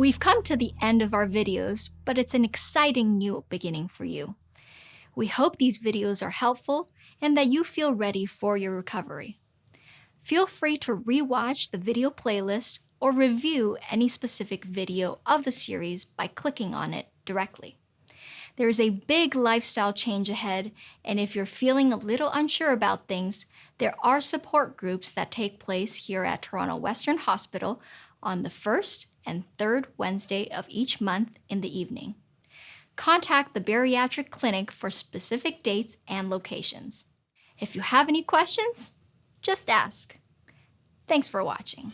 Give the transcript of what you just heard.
We've come to the end of our videos, but it's an exciting new beginning for you. We hope these videos are helpful and that you feel ready for your recovery. Feel free to rewatch the video playlist or review any specific video of the series by clicking on it directly. There is a big lifestyle change ahead, and if you're feeling a little unsure about things, there are support groups that take place here at Toronto Western Hospital on the first and third Wednesday of each month in the evening. Contact the Bariatric Clinic for specific dates and locations. If you have any questions, just ask. Thanks for watching.